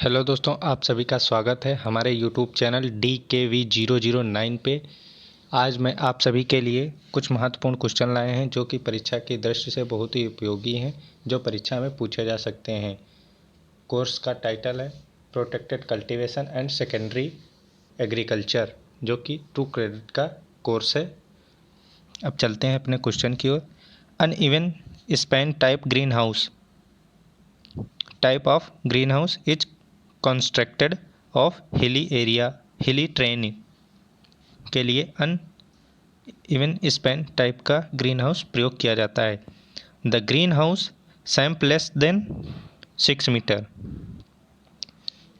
Hello दोस्तों, आप सभी का स्वागत है हमारे यूट्यूब चैनल DKV009 पे। आज मैं आप सभी के लिए कुछ महत्वपूर्ण क्वेश्चन लाए हैं जो कि परीक्षा की दृष्टि से बहुत ही उपयोगी हैं, जो परीक्षा में पूछे जा सकते हैं। कोर्स का टाइटल है protected cultivation and secondary agriculture, जो कि 2 क्रेडिट का कोर्स है। अब चलते हैं अपने क्वेश्चन की ओर। Uneven span type greenhouse type of greenhouse is constructed of hilly terrain के लिए अनइवन स्पैन टाइप का ग्रीन हाउस प्रयोग किया जाता है। द ग्रीन हाउस सैम्प लेस देन 6 मीटर।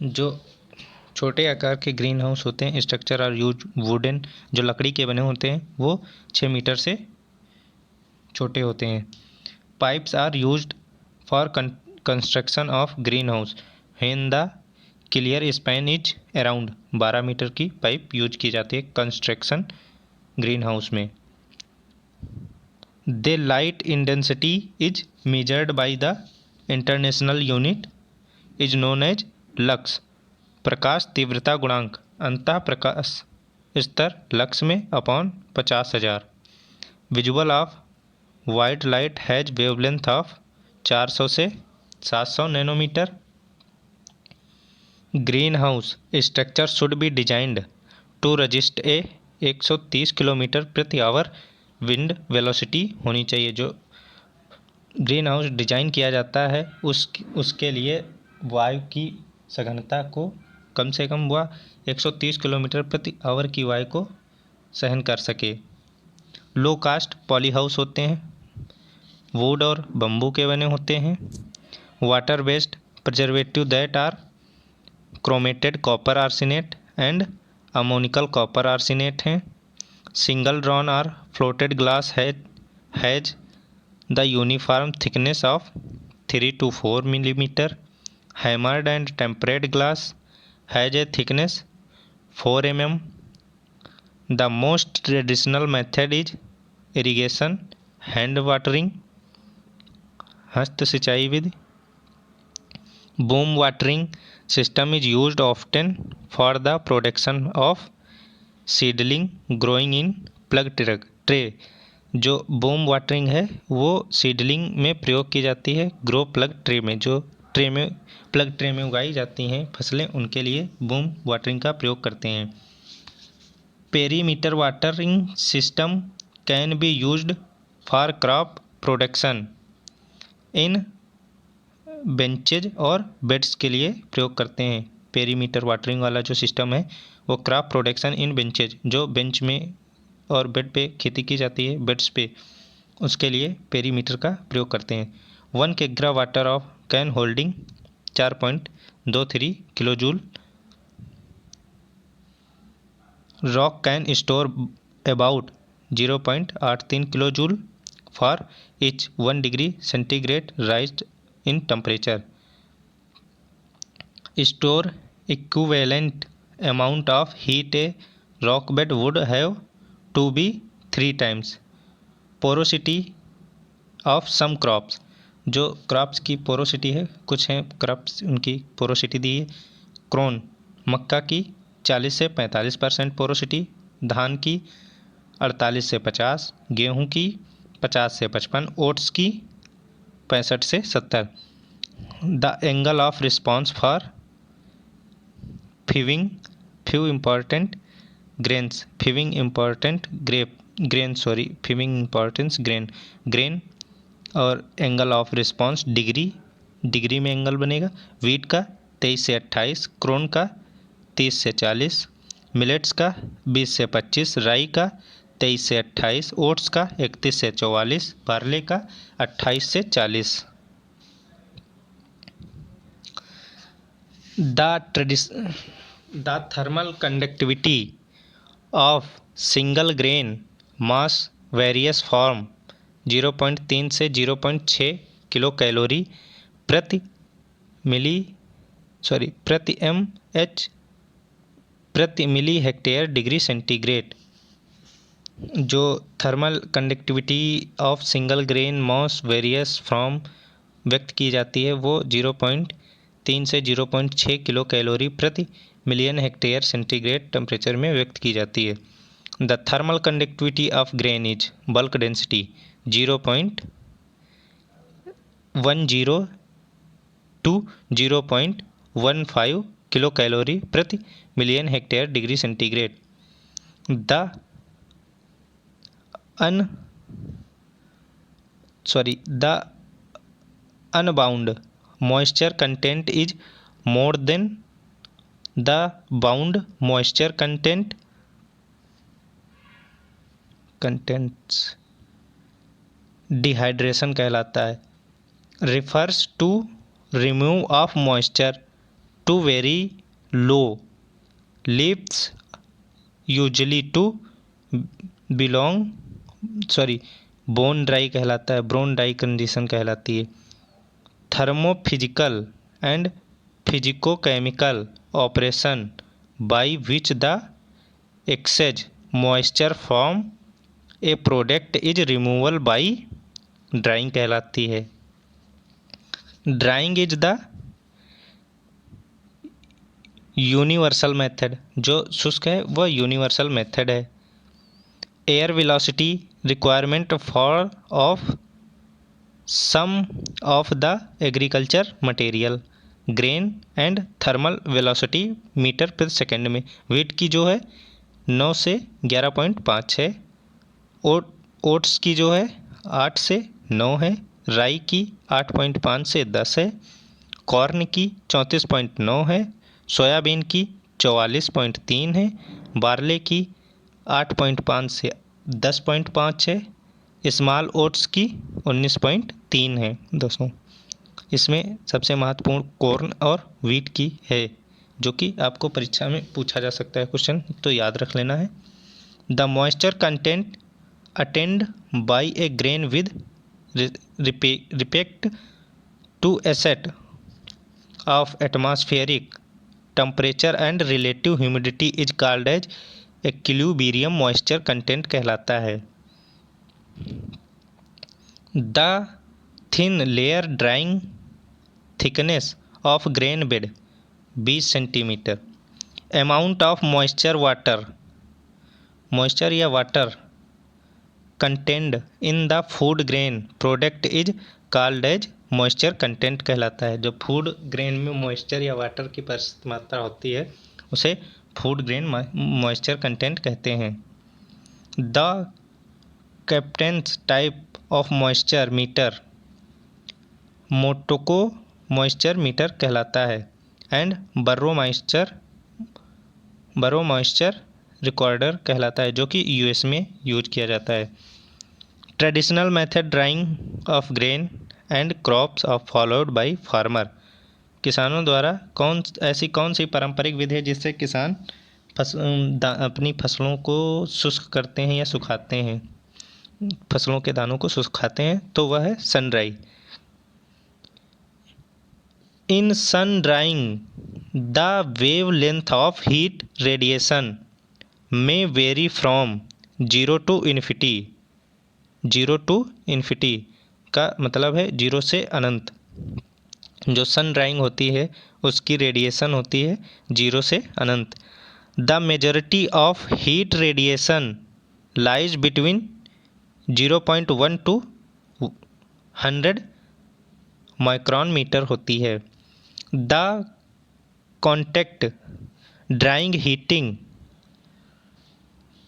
जो छोटे आकार के ग्रीन हाउस होते हैं, स्ट्रक्चर आर यूज वुडन, जो लकड़ी के बने होते हैं, वो 6 मीटर से छोटे होते हैं। Pipes are used for construction of greenhouse when the clear span is around 12 metre की पाइप यूज की जाती है कंस्ट्रक्शन ग्रीन हाउस में। The light intensity is measured by the international unit is known as lux. प्रकाश तीव्रता गुणांक अंतः प्रकाश स्तर लक्स में upon 50,000। Visual of white light has wavelength of 400 से 700 nanometre. Greenhouse structure should be designed to resist 130 kilometre प्रति our wind velocity होनी चाहिए। जो ग्रीन हाउस डिजाइन किया जाता है उसके लिए वायु की सघनता को कम से कम वह 130 किलोमीटर प्रति आवर की वायु को सहन कर सके। लो कास्ट पॉली हाउस होते हैं, वुड और बम्बू के बने होते हैं। Water based preservative that are chromated copper arsenate and ammoniacal copper arsenate हैं। Single drawn or floated glass has the uniform thickness of 3 to 4 millimetre. Hammered and tempered glass has a thickness 4 mm। The most traditional method is irrigation hand watering, हस्त सिंचाई विधि। Boom watering system is used often for the production of seedling growing in plug tray. जो boom watering है वो seedling में प्रयोग की जाती है ग्रो प्लग ट्रे में। जो प्लग ट्रे में उगाई जाती हैं फसलें, उनके लिए बूम वाटरिंग का प्रयोग करते हैं। Perimeter watering system can be used for crop production in benches और बेड्स के लिए प्रयोग करते हैं। पेरीमीटर वाटरिंग वाला जो सिस्टम है वो क्रॉप प्रोडक्शन इन बेंचेज, जो बेंच में और बेड पे खेती की जाती है बेड्स पे, उसके लिए पेरीमीटर का प्रयोग करते हैं। 1 किग्रा water of can holding 4.23 kilo joule. Rock can store about 0.83 kilo joule for each 1 degree centigrade rise in temperature. Store equivalent amount of heat a rock bed would have to be 3 times porosity of some crops। जो crops की porosity है, कुछ हैं crops उनकी porosity दी है। Crown मक्का की 40 से 45% porosity, धान की 48 से 50, गेहूं की 50 से 55, ओट्स की 65 से 70। The angle of response for few important grain और एंगल ऑफ रिस्पॉन्स डिग्री में एंगल बनेगा। वीट का 23 से 28, क्रोन का 30 से 40, मिलेट्स का 20 से 25, राई का 23 से 28, ओट्स का 31 से 44, बार्ले का 28 से 40। The thermal conductivity of single grain mass varies from 0.3 से 0.6 किलो कैलोरी प्रति मिली हेक्टेयर डिग्री सेंटीग्रेड। जो thermal conductivity of single grain mass varies from व्यक्त की जाती है वो 3 से 0.6 किलो कैलोरी प्रति मिलियन हेक्टेयर सेंटीग्रेड टेम्परेचर में व्यक्त की जाती है। The thermal conductivity of grain is bulk density 0.10 to 0.15 kilo calorie प्रति million hectare degree centigrade. The unbound moisture content is more than the bound moisture contents dehydration कहलाता है। Refers to remove of moisture to very low leaves usually to bone dry कहलाता है, bone dry condition कहलाती है। Thermophysical and physico-chemical operation by which the excess moisture from a product is removal by drying कहलाती है। Drying is the universal method, जो शुष्क है वह यूनिवर्सल मेथड है। Air velocity requirement for of some of the agriculture material grain and thermal velocity metre प्रति second में। Weight की जो है 9 से 11.5 है। ओट्स की जो है 8 से 9 है। राई की 8.5 से 10 है। कॉर्न की 34.9 है। सोयाबीन की 44.3 है। बार्ले की 8.5 से 10.5 है। स्मॉल ओट्स की 19.3 है दोस्तों। इसमें सबसे महत्वपूर्ण कॉर्न और वीट की है, जो कि आपको परीक्षा में पूछा जा सकता है क्वेश्चन, तो याद रख लेना है। The moisture content attained by a grain with respect to a set of atmospheric temperature and relative humidity is called as equilibrium moisture content कहलाता है। The thin layer drying thickness of grain bed 20 centimetre. Amount of moisture या water contained in the food grain product is called as moisture content कहलाता है। जो food grain में moisture या water की पर्याप्त मात्रा होती है उसे फूड ग्रेन मॉइस्चर कंटेंट कहते हैं। The capacitance type of moisture meter Motomco moisture meter कहलाता है एंड बरो मॉइस्चर रिकॉर्डर कहलाता है, जो कि यूएस में यूज किया जाता है। Traditional method drying of grain and crops of followed by farmer. किसानों द्वारा कौन सी पारंपरिक विधि है जिससे किसान अपनी फसलों को शुष्क करते हैं या सुखाते हैं, फसलों के दानों को सुखाते हैं, तो वह है sun dry. In sun drying the wavelength of heat radiation में vary from 0 to infinity. 0 to infinity का मतलब है 0 से अनंत। जो सन ड्राइंग होती है उसकी रेडिएशन होती है 0 से अनंत। The majority of heat radiation lies between 0.1 to 100 micron metre होती है। The contact drying heating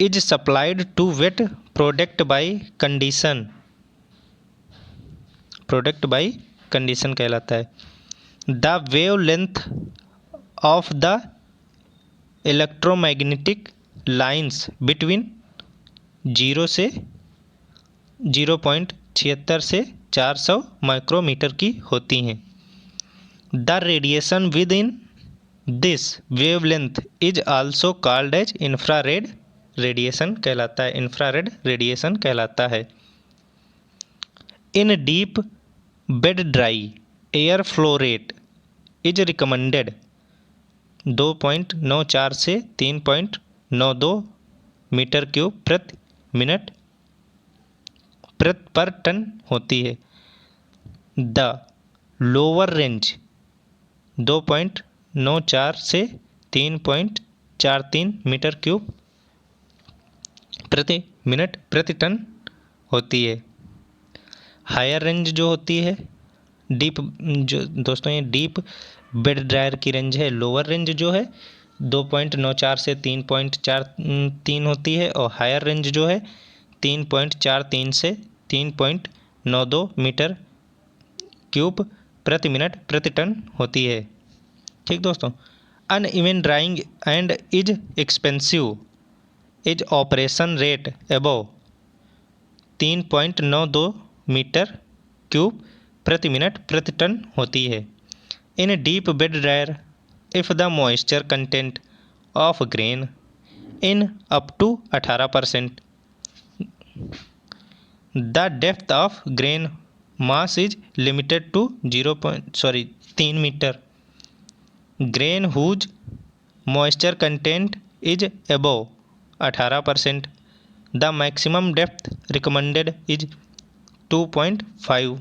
is supplied to wet product by conduction कहलाता है। The wavelength of the electromagnetic lies between 0 से 0.76 से 400 माइक्रोमीटर की होती हैं। The radiation within this wavelength is also called as infrared radiation कहलाता है। Infrared radiation कहलाता है। In deep bed dry air flow rate is recommended 2.94 से 3.92 मीटर क्यूब प्रति मिनट पर टन होती है। द लोअर रेंज 2.94 से 3.43 मीटर क्यूब प्रति मिनट प्रति टन होती है। हायर रेंज जो होती है डीप, जो दोस्तों ये डीप बेड ड्रायर की रेंज है। लोअर रेंज जो है 2.94 से 3.43 होती है और हायर रेंज जो है 3.43 से 3.92 मीटर क्यूब प्रति मिनट प्रति टन होती है। ठीक दोस्तों। Uneven drying and is expensive is operation rate above 3.92 metre cube प्रति मिनट प्रति टन होती है। In deep bed dryer if the moisture content of grain in up to 18%, the depth of grain mass is limited to 3 metre. Grain whose moisture content is above 18%, the maximum depth recommended is 2.5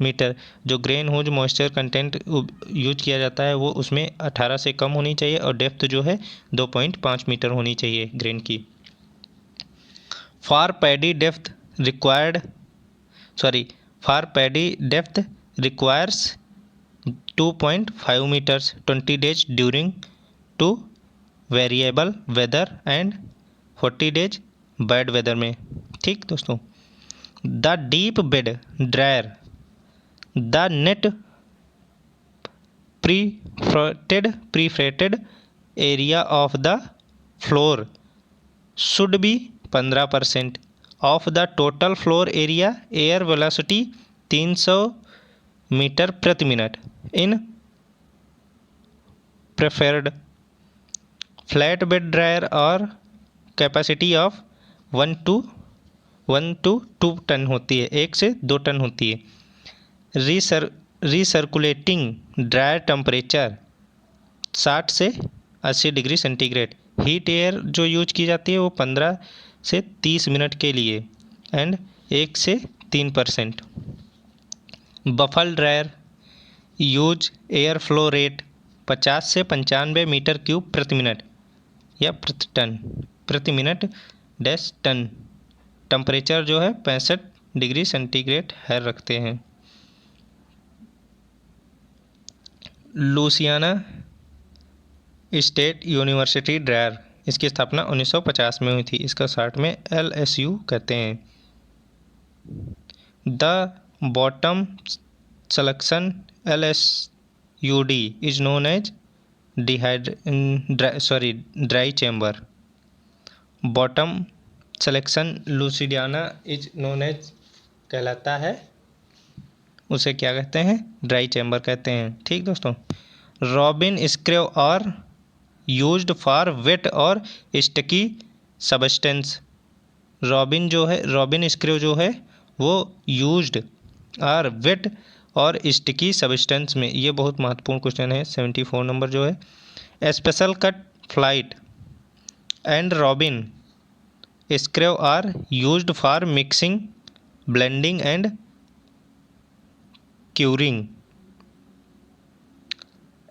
metre. जो grain whose moisture content use किया जाता है वो उसमें 18 से कम होनी चाहिए और डेप्थ जो है 2.5 मीटर होनी चाहिए ग्रेन की। For paddy depth requires 2.5 metres 20 days during favourable weather and 40 days bad weather में। ठीक दोस्तों। The deep bed dryer the net perforated area of the floor should be 15% of the total floor area. Air velocity 300 metre प्रति minute in preferred. Flat bed dryer और capacity of 1 to 2 tonne होती है, 1 से 2 tonne होती है। Recirculating dryer temperature 60 से 80 degree centigrade. Heat air जो use की जाती है वो 15 से 30 मिनट के लिए एंड 1 से 3%। Baffle dryer use air flow rate 50 से 95 मीटर क्यूब प्रति मिनट या प्रति टन प्रति मिनट डैश टन। टेम्परेचर जो है 65 डिग्री सेंटीग्रेड है रखते हैं। लुसियाना स्टेट यूनिवर्सिटी ड्रायर, इसकी स्थापना 1950 में हुई थी। इसका शॉर्ट में LSU कहते हैं। The bottom selection LSUD is known as dry chamber. Bottom selection Louisiana is known as कहलाता है, उसे क्या कहते हैं? ड्राई चैम्बर कहते हैं। ठीक दोस्तों। रॉबिन स्क्रू और यूज्ड फॉर वेट और स्टिकी सब्सटेंस। रॉबिन स्क्रू जो है वो यूज्ड और वेट और स्टिकी सब्सटेंस में, ये बहुत महत्वपूर्ण क्वेश्चन है। 74 नंबर जो है। Special cut flight and robin screw are used for mixing, blending and curing.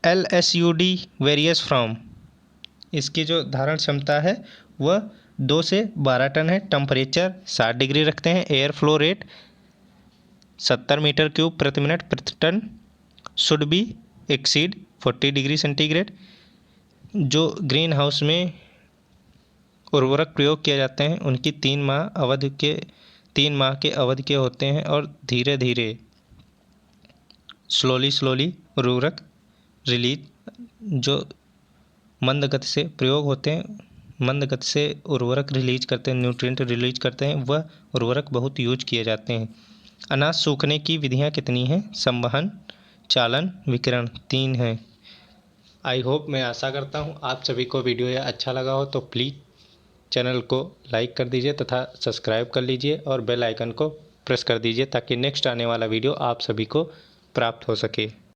LSUD various from, इसकी जो धारण क्षमता है वह 2 से 12 टन है। टेम्परेचर 60 डिग्री रखते हैं। Air flow rate 70 metre cube प्रति मिनट प्रति ton. Should be exceed 40 degree centigrade. जो ग्रीन हाउस में उर्वरक प्रयोग किए जाते हैं उनकी 3 माह के अवधि के होते हैं और धीरे धीरे स्लोली उर्वरक रिलीज, जो मंद गति से प्रयोग होते हैं, मंद गति से उर्वरक रिलीज करते हैं, न्यूट्रिएंट रिलीज करते हैं, वह उर्वरक बहुत यूज किए जाते हैं। अनाज सूखने की विधियां कितनी हैं? संवहन, चालन, विकिरण, 3 हैं। आई होप, मैं आशा करता हूं आप सभी को वीडियो यह अच्छा लगा हो तो प्लीज़ चैनल को लाइक कर दीजिए तथा सब्सक्राइब कर लीजिए और बेल आइकन को प्रेस कर दीजिए ताकि नेक्स्ट आने वाला वीडियो आप सभी को प्राप्त हो सके।